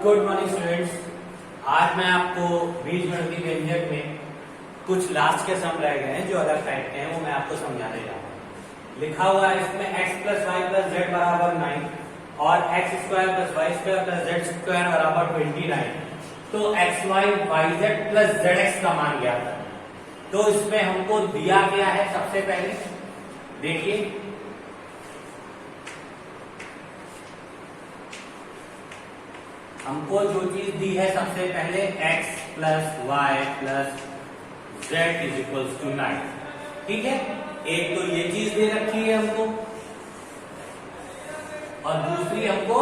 Good morning students. आज मैं आपको बीजगणितीय व्यंजक में कुछ लास्ट के सम रह गए हैं जो अलग टाइप के हैं, वो मैं आपको समझाने जा रहा हूँ। लिखा हुआ है इसमें x plus Y plus Z बराबर 9 और X square plus Y square plus Z square बराबर 29। तो X Y Y Z plus Z X का मान गया था। तो इसमें हमको दिया गया है, सबसे पहले देखिए हमको जो चीज दी है, सबसे पहले x plus Y plus Z is equals to 9। ठीक है, एक तो ये चीज दे रखी है हमको और दूसरी हमको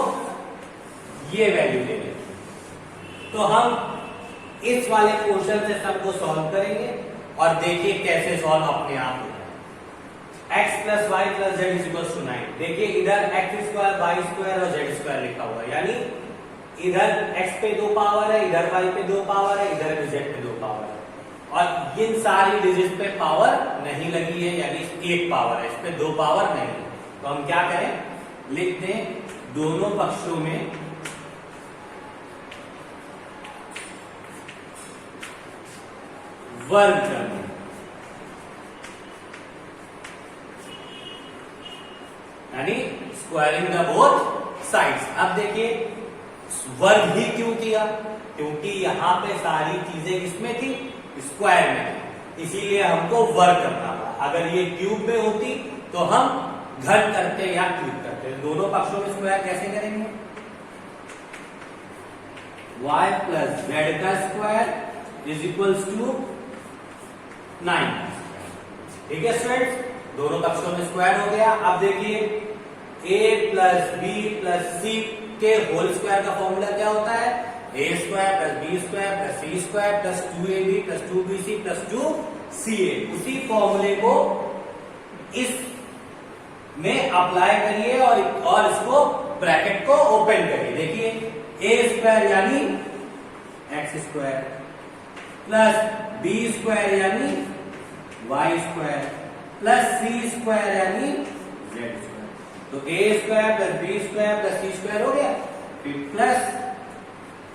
ये वैल्यू दे रही है। तो हम इस वाले क्वेश्चन से सबको सॉल्व करेंगे और देखिए कैसे सॉल्व अपने आप होगा। x plus Y plus Z is equals to 9। देखिए इधर एक्स स्क्वायर वाई स्क्वायर और जेड स्क्वायर लिखा हुआ है, यानी इधर x पे 2 पावर है, इधर y पे 2 पावर है, इधर z पे 2 पावर है और इन सारी डिजिट पे पावर नहीं लगी है, यानी 1 पावर है, इस पे 2 पावर नहीं है। तो हम क्या करें, लिख दें दोनों पक्षों में वर्ग कर दें, यानी स्क्वायरिंग द बोथ साइड्स। अब देखिए वर्ग ही क्यों किया, क्योंकि यहां पे सारी चीजें किसमें थी, स्क्वायर में थी, इसीलिए हमको वर्ग करना पड़ा। अगर ये क्यूब में होती तो हम घन करते या क्यूब करते। दोनों पक्षों में स्क्वायर कैसे करेंगे, y प्लस जेड का स्क्वायर इज इक्वल्स टू 9। ठीक है स्टूडेंट्स, दोनों पक्षों में स्क्वायर हो गया। अब देखिए a plus B plus C के होल स्क्वायर का फॉर्मूला क्या होता है, A square plus B square plus C square plus 2ab plus 2bc plus 2ca। उसी फॉर्मूले को इस में अप्लाई करिए और इसको ब्रैकेट को ओपन करिए। देखिए ए स्क्वायर यानी X square plus B square यानी Y square plus C square यानी जेड स्क्वायर। तो A square plus B square plus C square हो गया, फिर प्लस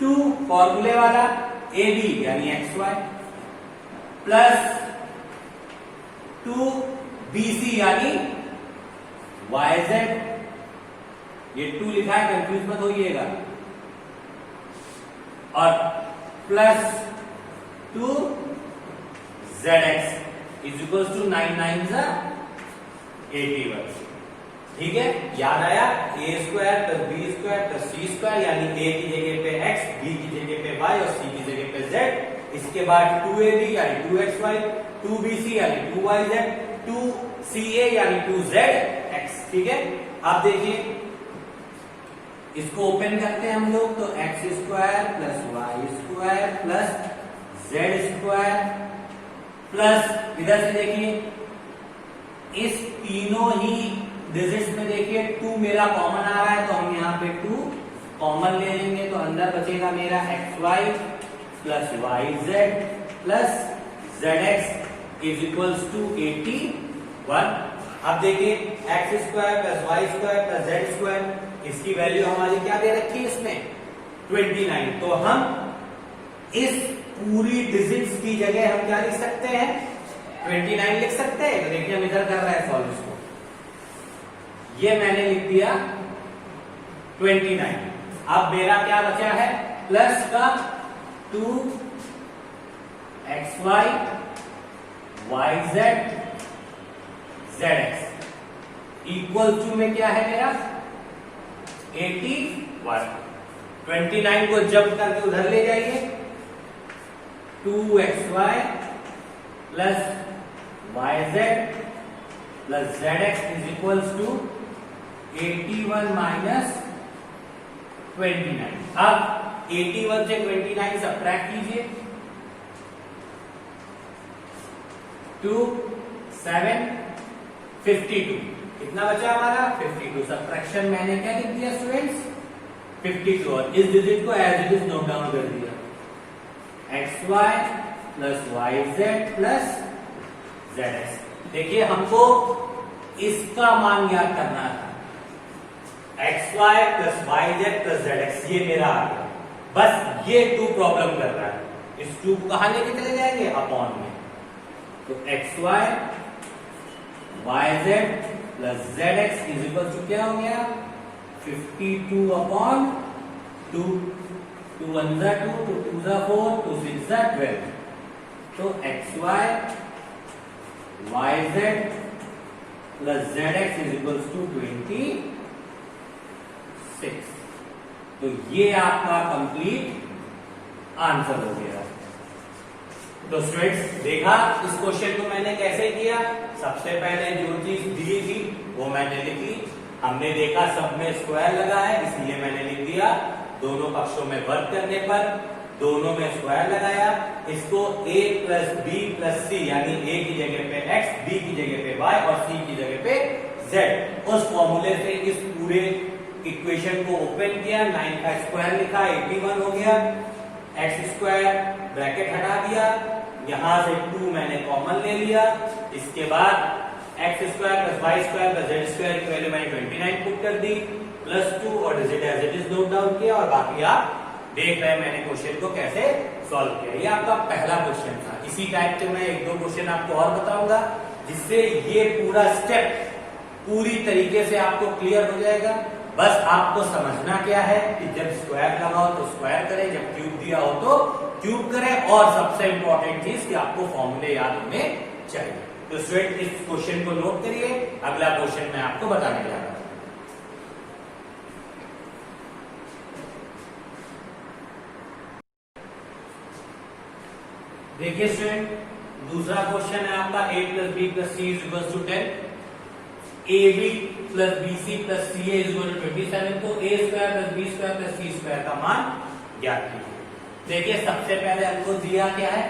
2 फॉर्मूले वाला ए बी यानी X Y plus 2 B C यानी वाई जेड। ये 2 लिखा है, कंफ्यूज मत होइएगा। और plus 2 Z X is equal to 9 9 जा 81। ठीक है, याद आया, A square plus B square plus C square यानी ए की जगह पे एक्स, बी की जगह पे वाई और सी की जगह पे जेड। इसके बाद 2ab यानी 2xy, 2bc यानी 2yz, 2ca यानी 2zx। ठीक है, अब देखिए इसको ओपन करते हैं हम लोग, तो X square plus Y square plus Z square plus इधर से देखिए इस तीनों ही डिजिट्स में देखिए 2 मेरा कॉमन आ रहा है, तो हम यहाँ पे 2 कॉमन ले लेंगे। तो अंदर बचेगा मेरा X Y plus Y Z plus Z X is equals to 81। अब देखिए X square plus Y square plus Z square, इसकी वैल्यू हमारी क्या दे रखी है इसमें, 29। तो हम इस पूरी डिजिट्स की जगह हम क्या लिख सकते हैं, 29 लिख सकते हैं। तो देखिए हम इधर कर रहे हैं सॉल्व इसको, ये मैंने लिख दिया 29। अब मेरा क्या बचा है, प्लस का 2 X Y Y Z Z X equal to में क्या है मेरा 81। 29 को जब करके उधर ले जाइए, 2 X Y plus Y Z plus Z X is equals to 81 minus 29। अब 81 से 29 सब्ट्रैक्ट कीजिए, 2 7 52। कितना बचा हमारा 52। सब्ट्रैक्शन मैंने क्या लिख दिया स्टूडेंट्स 52, और इस डिजिट को as it is note down कर दिया, X Y plus Y Z plus Z X. देखिए हमको इसका मान ज्ञात करना था, X Y plus Y Z plus Z X, ये मेरा आ गया। बस ये 2 प्रॉब्लम कर रहा है, इस 2 को कहां लेके चले जाएंगे, अपॉन में। तो xy yz plus zx is equal to क्या हो गया, 52 अपॉन 2, 2 1 जा 2, 2 2 जा 4, 2 6 जा 12। तो xy yz plus zx is equal to 26। तो ये आपका कंप्लीट आंसर हो गया। तो स्टूडेंट्स देखा इस क्वेश्चन को मैंने कैसे किया, सबसे पहले जो चीज दी थी वो मैंने लिखी, हमने देखा सब में स्क्वायर लगा है इसलिए मैंने लिख दिया, दोनों पक्षों में वर्क करने पर दोनों में स्क्वायर लगाया, इसको a प्लस बी प्लस सी यानी a की जगह पे x, b की जगह पे y और c की जगह पे z, उस फॉर्मूले से इस पूरे इक्वेशन को ओपन किया, 9 का स्क्वायर लिखा 81 हो गया, x स्क्वायर ब्रैकेट हटा दिया, यहां से 2 मैंने कॉमन ले लिया, इसके बाद x square plus y square plus z square की वैल्यू मैंने 29 पुट कर दी, प्लस 2 और digit as it is note down किया, और बाकी आप देख रहे हैं मैंने क्वेश्चन को कैसे सॉल्व किया। ये आपका पहला क्वेश्चन था। इसी टाइप के मैं 1-2 क्वेश्चन आपको और बताऊंगा जिससे ये पूरा स्टेप पूरी तरीके से आपको क्लियर हो जाएगा। बस आपको समझना क्या है कि जब स्क्वायर लगाओ तो स्क्वायर करें, जब क्यूब दिया हो तो क्यूब करें, और सबसे इंपॉर्टेंट चीज कि आपको फॉर्मूले याद होने चाहिए। तो स्टूडेंट इस क्वेश्चन को नोट करिए, अगला क्वेश्चन मैं आपको बताने जा रहा हूं। देखिए स्टूडेंट दूसरा क्वेश्चन है आपका a plus B plus C is equal to 10, ab plus bc plus ca is equal to 27। तो a square plus b square plus c square का मान ज्ञात कीजिए। देखिए सबसे पहले हमको दिया क्या है,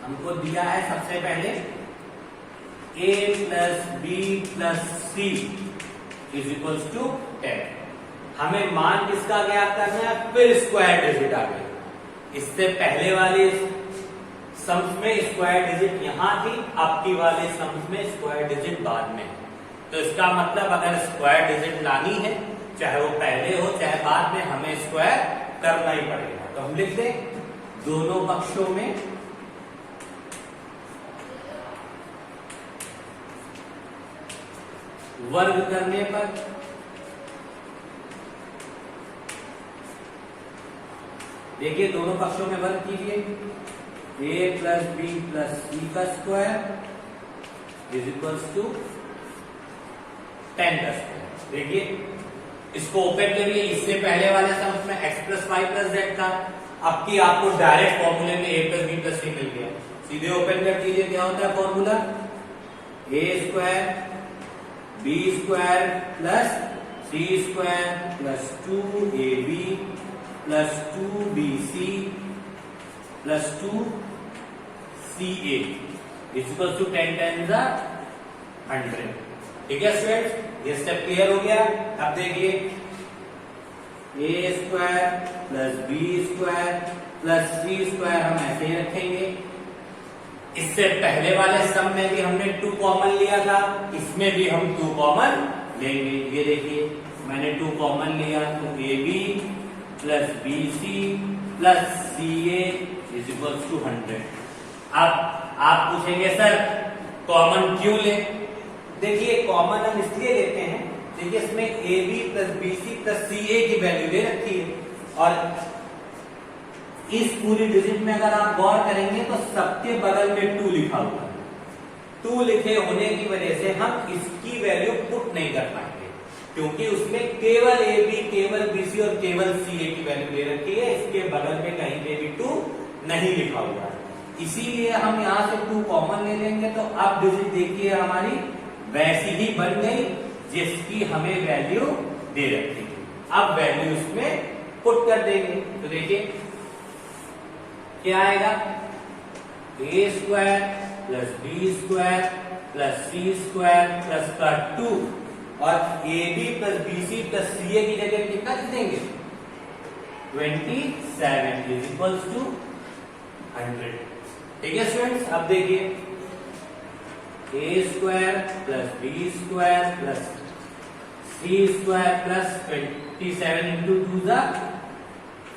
हमको दिया है सबसे पहले a plus b plus c is equal to 10। हमें मान किसका ज्ञात करना है, फिर स्क्वायर डिजिट आ गई। इससे पहले वाले सम्स में स्क्वायर डिजिट यहां थी, अब की वाले सम्स में स्क्वायर डिजिट बाद में। तो इसका मतलब अगर स्क्वायर डिजिट लानी है, चाहे वो पहले हो चाहे बाद में, हमें स्क्वायर करना ही पड़ेगा। तो हम लिख दें दोनों पक्षों में वर्ग करने पर देखिए दोनों पक्षों में वर्ग कीजिए, a प्लस बी प्लस सी का स्क्वायर इज इक्वल टू 10 का स्क्वायर। देखिए इसको ओपन करिए, इससे पहले वाले सम में x plus Y plus Z था, अब की आपको डायरेक्ट फॉर्मूले में a plus B plus C मिल गया। सीधे ओपन कर दीजिए, क्या होता है formula, a square B square plus C square plus 2ab plus 2bc plus 2ca is equal to 10 times 100। ठीक है स्टूडेंट्स, ये स्टेप क्लियर हो गया। अब देखिए a square plus B square plus C square हम ऐसे ही रखेंगे। इससे पहले वाले सम में भी हमने 2 कॉमन लिया था, इसमें भी हम 2 कॉमन लेंगे। ये देखिए मैंने 2 कॉमन लिया, तो ab plus B C plus C A is equal to 100। अब आप पूछेंगे सर कॉमन क्यों ले, देखिए कॉमन हम इसलिए लेते हैं, देखिए इसमें A B plus B C plus C A की वैल्यू दे रखी है, और इस पूरी डिजिट में अगर आप गौर करेंगे तो सबके बगल में 2 लिखा हुआ है। 2 लिखे होने की वजह से हम इसकी वैल्यू पुट नहीं कर पाएंगे, क्योंकि उसमें केवल ए बी केवल बी सी और केवल सी ए की वैल्यू दे रखी है, इसके बगल में कहीं पे भी 2 नहीं लिखा हुआ है। इसीलिए हम यहां से 2 कॉमन ले लेंगे, तो अब डिजिट देखिए हमारी वैसी ही बन गई जिसकी हमें वैल्यू दे रखी थी। अब वैल्यू इसमें पुट कर देंगे, तो देखिए क्या आएगा, A square plus B square plus C square plus का 2, और A B plus B C plus C A की जगह कितना लिख देंगे, 27 इज इक्वल टू 100। ठीक है स्टूडेंट्स, अब देखिए A square plus B square plus 3 square plus 27 into 2 ज़ा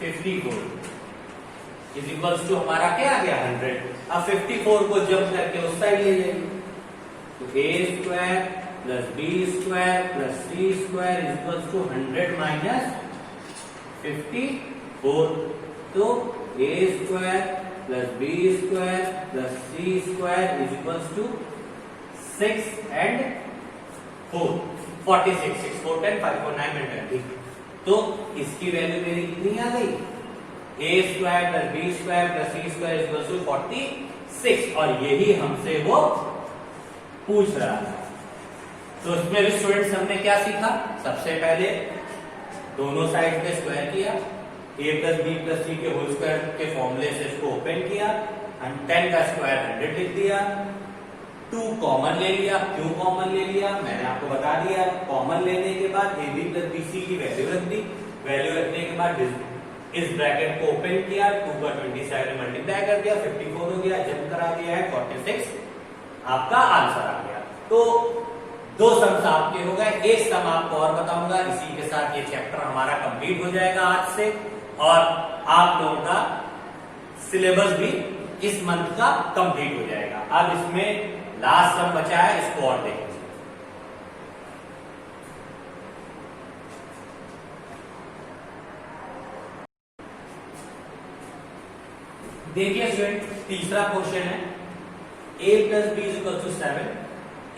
54 इज इक्वल्स टू हमारा क्या आ गया 100। अब 54 को जंप करके उस साइड ले जाएंगे तो a square plus b square plus c square is equals to 100 minus 54। तो a square plus b square plus c square is equals to 6 and 4 46 6 4 10 5 4 9 and 20। तो इसकी वैल्यू मेरी कितनी आ गई a square plus b square plus c square is equals to 46 और यही हमसे वो पूछ रहा है। तो इसमें भी स्टूडेंट्स हमने क्या सीखा, सबसे पहले दोनों साइड पे स्क्वायर किया, a plus b plus c के होल स्क्वायर के फॉर्मूले से इसको ओपन किया, 10 का स्क्वायर 100 लिख दिया, 2 कॉमन ले लिया। क्यों कॉमन ले लिया मैंने आपको बता दिया, कॉमन लेने के बाद ab प्लस bc की वैल्यू रख दी, वैल्यू रखने के बाद इस ब्रैकेट को ओपन किया, 2 का 27 मल्टीप्लाई कर दिया, 54 हो गया, जब करा दिया है 46 आपका आंसर आ गया। तो 2 सम्स आपके हो गए, एक सम आपको और बताऊंगा, इसी के साथ ये चैप्टर हमारा कंप्लीट हो जाएगा आज से, और आप लोगों का सिलेबस भी इस मंथ का कंप्लीट हो जाएगा। अब इसमें लास्ट सम बचा है, इसको और देखेंगे। देखिए स्टूडेंट, तीसरा क्वेश्चन है a plus B is equal to 7,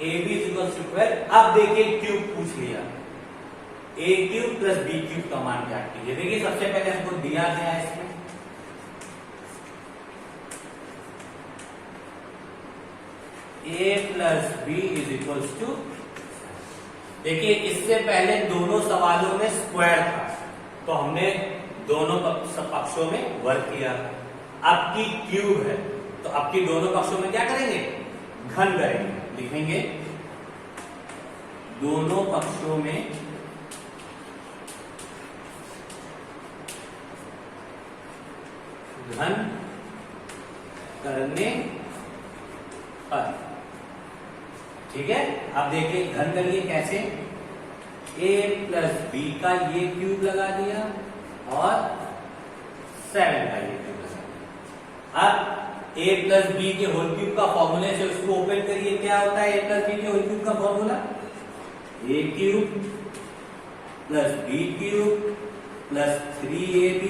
A B is equal to 12। अब देखिए क्यूब पूछ लिया, a cube plus B cube का मान क्या कीजिए। देखिए सबसे पहले हमको दिया गया है इसमें a plus B is equal to, देखिए इससे पहले दोनों सवालों में स्क्वायर था तो हमने दोनों पक्षों में वर्क किया। अब की क्यूब है तो अब की दोनों पक्षों में क्या करेंगे, घन करेंगे, लिखेंगे दोनों पक्षों में घन करने पर। ठीक है, अब देखिए घन करिए कैसे, a प्लस बी का ये क्यूब लगा दिया और 7 का ये क्यूब लगा दिया। अब a प्लस बी के होल क्यूब का फॉर्मूले से उसको ओपन करिए, क्या होता है a प्लस बी के होल क्यूब का formula, a cube plus B cube plus 3ab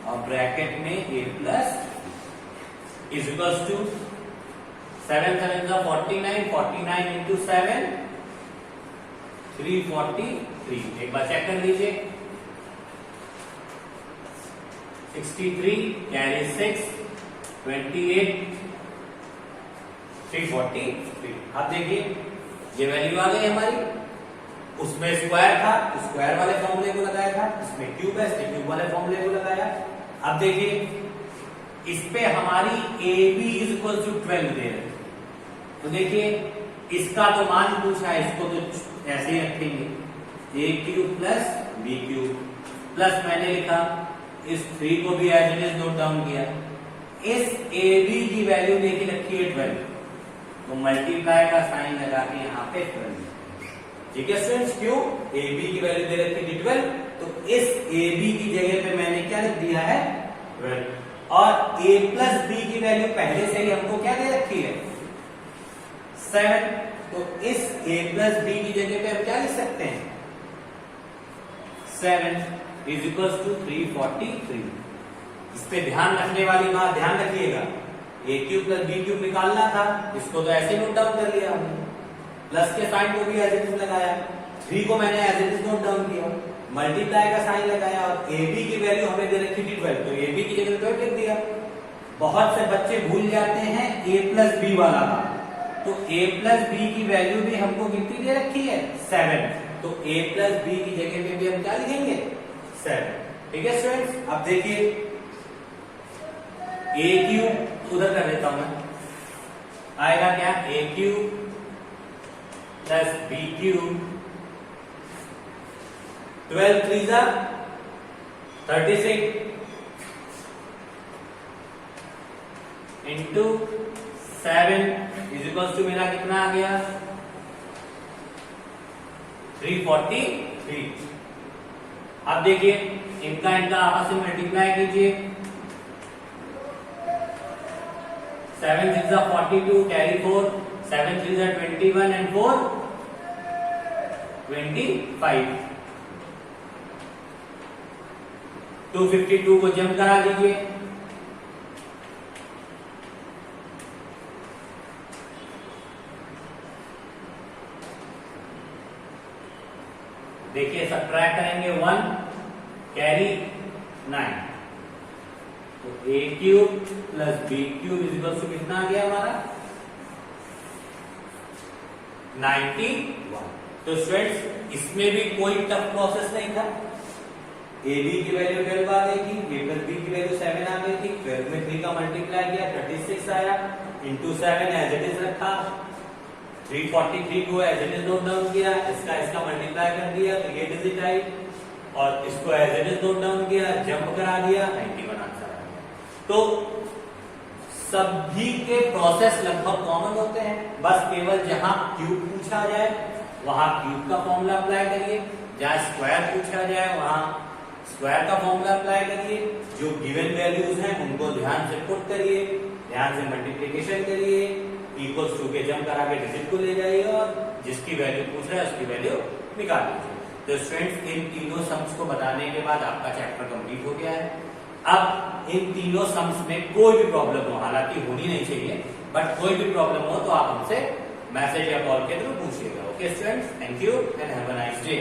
और ब्रैकेट में a plus is equals to 7 7 का 49, 49 इंटू 7 343। एक बार चेक कर लीजिए, 63 कैरी 6 28 343। अब देखिए ये वैल्यू आ गई हमारी, उसमें स्क्वायर था तो स्क्वायर वाले फॉर्मूले को लगाया था, इसमें क्यूब है इसलिए क्यूब वाले फॉर्मूले को लगाया। अब देखिए इस पे हमारी A B is equal to 12 दे रहे, तो देखिए इसका तो मान पूछा है, इसको तो ऐसे ही रखेंगे, A cube plus B cube plus मैंने लिखा इस 3 को भी as it is note down किया, इस ए बी की वैल्यू देखिए रखी है 12, तो मल्टीप्लाई का साइन लगा के यहाँ पे 12। ठीक है स्टूडेंट्स, क्यों ए बी की वैल्यू दे रखी थी 12, तो इस ए बी की जगह पे मैंने क्या लिख दिया है 12, और a प्लस बी की वैल्यू पहले से ही हमको क्या दे रखी है 7, तो इस a प्लस बी की जगह पे हम क्या लिख सकते हैं 7 इज इक्वल टू 343। इस पे ध्यान रखने वाली बात ध्यान रखिएगा, a cube plus B cube निकालना था, इसको तो ऐसे नोट डाउन कर लिया हमने, प्लस के साइन को भी एज इट इज लगाया, 3 को मैंने as it is note down किया, मल्टीप्लाई का साइन लगाया, और ए बी की वैल्यू हमें दे रखी थी 12, तो ए बी की जगह 12 लिख दिया। बहुत से बच्चे भूल जाते हैं a प्लस बी वाला का, तो a प्लस बी की वैल्यू भी हमको कितनी दे रखी है 7, तो a प्लस बी की जगह पे भी हम क्या लिखेंगे 7। ठीक है स्टूडेंट्स, अब देखिए a क्यूब उधर कर देता हूं मैं, आएगा क्या a cube plus B cube 12 3 जा 36 इंटू 7 इज इक्वल टू मेरा कितना आ गया 343। अब देखिए इनका आपस में मल्टीप्लाई कीजिए। 7 6 42, कैरी 4, 7 3 21 and 4 25। 252 को जम करा दीजिए। देखिए सब्ट्रैक्ट करेंगे 1 कैरी 9, तो a क्यूब प्लस b cube is equal to कितना आ गया हमारा 91। तो स्टूडेंट्स इसमें भी कोई टफ प्रोसेस नहीं था। ए बी की वैल्यू 12 आ गई थी, b प्लस b की वैल्यू 7 आ गई थी, 12 में 3 का मल्टीप्लाई किया 36 आया, इंटू 7 एज इट इज रखा, 343 को as it is note down किया, इसका मल्टीप्लाई कर दिया तो ये डिजिट आई, और इसको as it is note down किया, जंप करा दिया, 91 आंसर आ गया। तो सभी के प्रोसेस लगभग कॉमन होते हैं, बस केवल जहां क्यूब पूछा जाए वहां क्यूब का फॉर्मूला अप्लाई करिए, जहां स्क्वायर पूछा जाए वहां स्क्वायर का फॉर्मूला अप्लाई करिए, जो गिवन वैल्यूज हैं उनको ध्यान से पुट करिए, ध्यान से मल्टीप्लिकेशन करिए, इक्वल्स टू के जंप करा के डिजिट को ले जाइए और जिसकी वैल्यू पूछ रहा है उसकी वैल्यू निकाल लीजिए। तो स्टूडेंट्स इन तीनों सम्स को बताने के बाद आपका चैप्टर कंप्लीट हो गया है। अब इन तीनों सम्स में कोई भी प्रॉब्लम हो, हालांकि होनी नहीं चाहिए, बट कोई भी प्रॉब्लम हो तो आप हमसे मैसेज या कॉल के थ्रू पूछिएगा। Okay students, thank you and have a nice day.